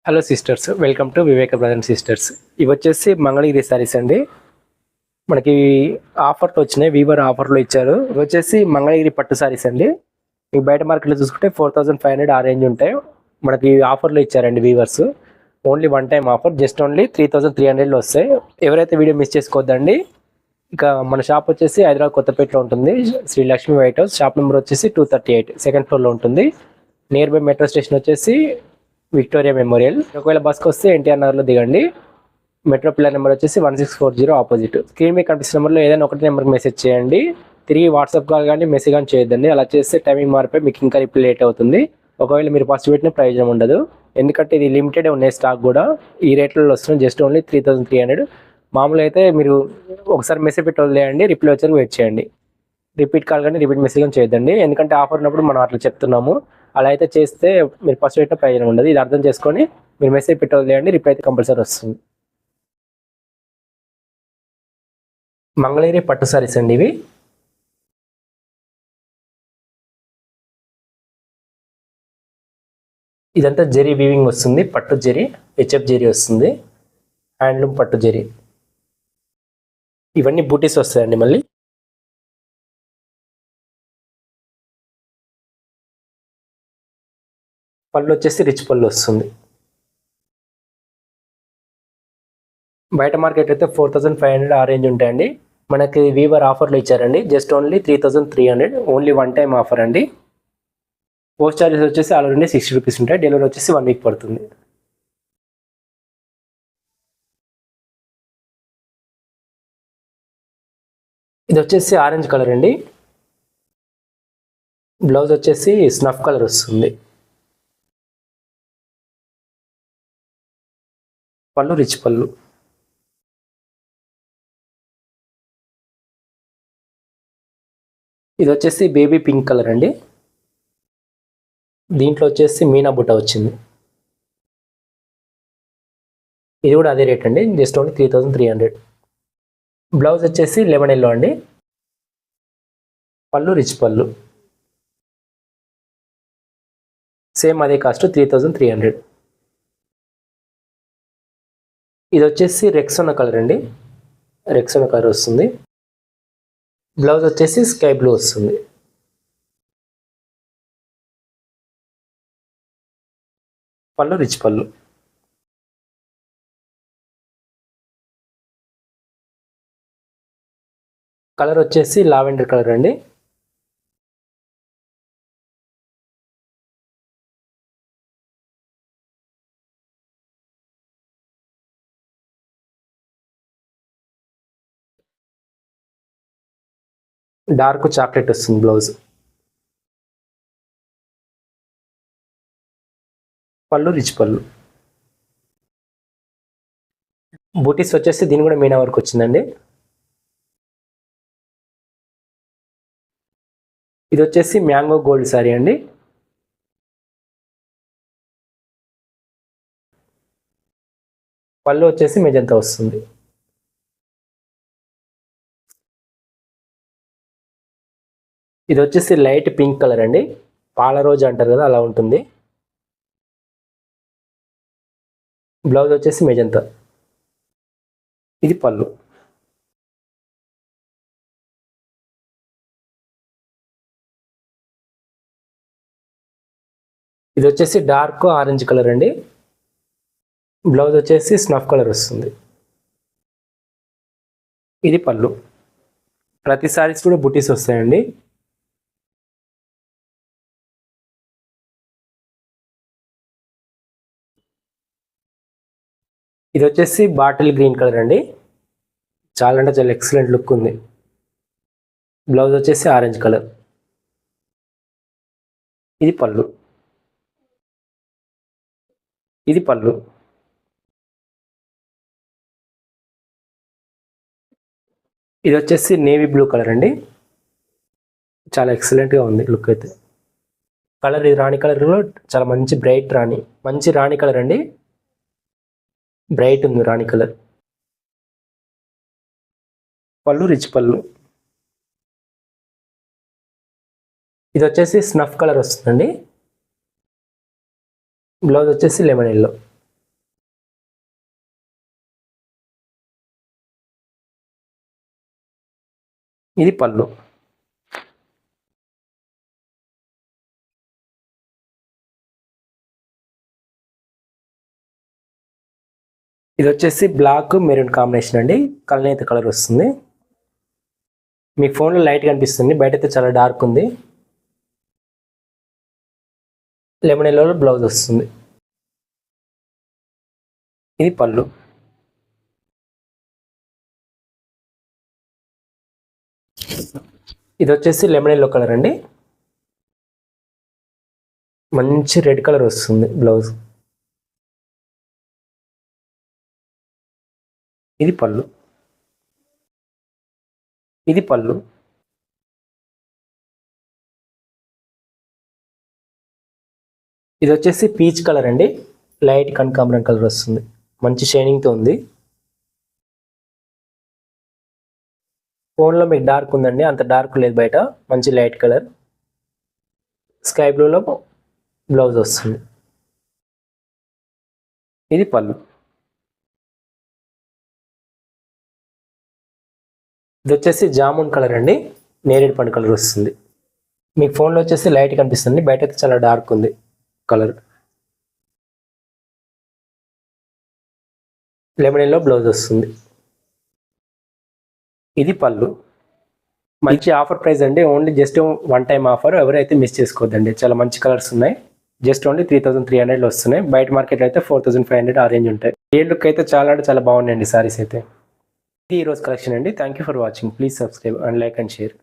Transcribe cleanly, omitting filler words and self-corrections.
Hello sisters, welcome to Viveka brother and sisters. ఇవి వచ్చేసి మంగళగిరి సారీస్ అండి. మనకి ఆఫర్లో వచ్చినాయి, వీవర్ ఆఫర్లో ఇచ్చారు. ఇవి వచ్చేసి మంగళగిరి పట్టు సారీస్ అండి. మీకు బయట మార్కెట్లో చూసుకుంటే 4500 ఆ రేంజ్ ఉంటాయి. మనకి ఆఫర్లో ఇచ్చారండి weavers. Only one time offer, just only 3300లో వస్తాయి. ఎవరైతే వీడియో మిస్ చేసుకోవద్దండి. ఇక మన షాప్ వచ్చేసి హైదరాబాద్ కొత్తపేటలో ఉంటుంది. Shri Lakshmi white house, shop number వచ్చేసి 238, సెకండ్ ఫ్లోర్లో ఉంటుంది. నియర్ బై మెట్రో స్టేషన్ వచ్చేసి విక్టోరియా మెమోరియల్. ఒకవేళ బస్కి వస్తే ఎన్టీఆర్ నగర్లో దిగండి. మెట్రో పిల్లర్ నెంబర్ వచ్చేసి 1640 ఆపోజిట్. స్క్రీన్ మీద కనిపిస్తున్న నెంబర్లో ఏదైనా ఒకటి నెంబర్కి మెసేజ్ చేయండి. తిరిగి వాట్సాప్ కాల్ కానీ మెసేజ్ కానీ చేయొద్దండి. అలా చేస్తే టైమింగ్ మారిపోయి మీకు ఇంకా రిప్లై లేట్ అవుతుంది. ఒకవేళ మీరు ఫస్ట్ పెట్టిన ప్రయోజనం ఉండదు, ఎందుకంటే ఇది లిమిటెడ్ ఉన్నాయి స్టాక్ కూడా. ఈ రేట్లలో వస్తుంది జస్ట్ ఓన్లీ 3300. మామూలుగా అయితే మీరు ఒకసారి మెసేజ్ పెట్టి వదిలేయండి, రిప్లై వచ్చాక వెయిట్ చేయండి. రిపీట్ కాల్ కానీ రిపీట్ మెసేజ్ కానీ చేయొద్దండి, ఎందుకంటే ఆఫర్ ఉన్నప్పుడు మనం అట్లా చెప్తున్నాము. అలా అయితే చేస్తే మీరు ఫస్ట్ పెట్టిన ప్రయోజనం ఉండదు. ఇది అర్థం చేసుకొని మీరు మెసేజ్ పెట్టి వదిలేయండి, రిప్లై అయితే కంపల్సరీ వస్తుంది. మంగళగిరి పట్టు సారీస్ అండి ఇవి. ఇదంతా జెరీ వీవింగ్ వస్తుంది, పట్టు జెరీ, హెచ్ఎఫ్ జెరీ వస్తుంది, హ్యాండ్లూమ్ పట్టు జెరీ. ఇవన్నీ బూటీస్ వస్తాయండి. మళ్ళీ పళ్ళు వచ్చేసి రిచ్ పళ్ళు వస్తుంది. బయట మార్కెట్ అయితే 4500 ఆ రేంజ్ ఉంటాయండి. మనకి వీవర్ ఆఫర్లో ఇచ్చారండి, just only 3300, only one time offer అండి. పోస్ట్ చార్జెస్ వచ్చేసి ఆల్ నుండి 60 రూపీస్ ఉంటాయి. డెలివరీ వచ్చేసి 1 వీక్ పడుతుంది. ఇది వచ్చేసి ఆరెంజ్ కలర్ అండి. బ్లౌజ్ వచ్చేసి స్నఫ్ కలర్ వస్తుంది. పళ్ళు రిచ్ పళ్ళు. ఇది వచ్చేసి బేబీ పింక్ కలర్ అండి. దీంట్లో వచ్చేసి మీనా బుట్ట వచ్చింది. ఇది కూడా అదే రేట్ అండి, జస్ట్ ఓన్లీ 3300. బ్లౌజ్ వచ్చేసి లెమన్ ఎల్లో అండి. పళ్ళు రిచ్ పళ్ళు. సేమ్ అదే కాస్ట్ 3300. ఇది వచ్చేసి రెక్సోనా కలర్ అండి. రెక్సోనా కలర్ వస్తుంది. బ్లౌజ్ వచ్చేసి స్కై బ్లూ వస్తుంది. పళ్ళు రిచ్ పళ్ళు. కలర్ వచ్చేసి లావెండర్ కలర్ అండి. డార్క్ చాక్లెట్ వస్తుంది బ్లౌజ్. పళ్ళు రిచ్ పళ్ళు. బూటీస్ వచ్చేసి దీని కూడా మీనా వర్క్ వచ్చిందండి. ఇది వచ్చేసి మ్యాంగో గోల్డ్ సారీ అండి. పళ్ళు వచ్చేసి మెజంతా వస్తుంది. ఇది వచ్చేసి లైట్ పింక్ కలర్ అండి. పాల రోజు అంటారు కదా, అలా ఉంటుంది. బ్లౌజ్ వచ్చేసి మెజంతా. ఇది పళ్ళు. ఇది వచ్చేసి డార్క్ ఆరెంజ్ కలర్ అండి. బ్లౌజ్ వచ్చేసి స్నఫ్ కలర్ వస్తుంది. ఇది పళ్ళు. ప్రతి సారీస్ కూడా బుటీస్ వస్తాయండి. ఇది వచ్చేసి బాటిల్ గ్రీన్ కలర్ అండి. చాలా అంటే చాలా ఎక్సలెంట్ లుక్ ఉంది. బ్లౌజ్ వచ్చేసి ఆరెంజ్ కలర్. ఇది పళ్ళు. ఇది పళ్ళు. ఇది వచ్చేసి నేవీ బ్లూ కలర్ అండి. చాలా ఎక్సలెంట్గా ఉంది లుక్ అయితే. కలర్ ఇది రాణి కలర్లో చాలా మంచి బ్రైట్ రాణి, మంచి రాణి కలర్ అండి. బ్రైట్ ఉంది రాణి కలర్. పళ్ళు రిచ్ పళ్ళు. ఇది వచ్చేసి స్నఫ్ కలర్ వస్తుందండి. బ్లౌజ్ వచ్చేసి లెమన్ ఎల్లో. ఇది పళ్ళు. ఇది వచ్చేసి బ్లాక్ మెరూన్ కాంబినేషన్ అండి. కలనేత కలర్ వస్తుంది. మీ ఫోన్లో లైట్ కనిపిస్తుంది, బయట అయితే చాలా డార్క్ ఉంది. లెమన్ ఎల్లోలో బ్లౌజ్ వస్తుంది. ఇది పళ్ళు. ఇది వచ్చేసి లెమన్ ఎల్లో కలర్ అండి. మంచి రెడ్ కలర్ వస్తుంది బ్లౌజ్. ఇది పళ్ళు. ఇది పళ్ళు. ఇది వచ్చేసి పీచ్ కలర్ అండి. లైట్ కనకాంబరం కలర్ వస్తుంది. మంచి షైనింగ్తో ఉంది. ఫోన్లో మీకు డార్క్ ఉందండి, అంత డార్క్ లేదు, బయట మంచి లైట్ కలర్. స్కై బ్లూలో బ్లౌజ్ వస్తుంది. ఇది పళ్ళు. ఇది వచ్చేసి జామున్ కలర్ అండి. నేరేడు పండు కలర్ వస్తుంది. మీకు ఫోన్లో వచ్చేసి లైట్ కనిపిస్తుంది, బయట అయితే చాలా డార్క్ ఉంది కలర్. లెమన్ ఎల్లో బ్లౌజ్ వస్తుంది. ఇది పళ్ళు. మంచి ఆఫర్ ప్రైస్ అండి. Only just one time offer. ఎవరైతే మిస్ చేసుకోవద్దండి. చాలా మంచి కలర్స్ ఉన్నాయి. జస్ట్ ఓన్లీ 3300 వస్తున్నాయి. బయట మార్కెట్లో అయితే 4500 ఆ రేంజ్ ఉంటాయి. ఏ లుక్ అయితే చాలా అంటే చాలా బాగున్నాయండి సారీస్ అయితే. ఇది ఈరోజు కలెక్షన్ అండి. Thank you for watching. Please subscribe and like and share.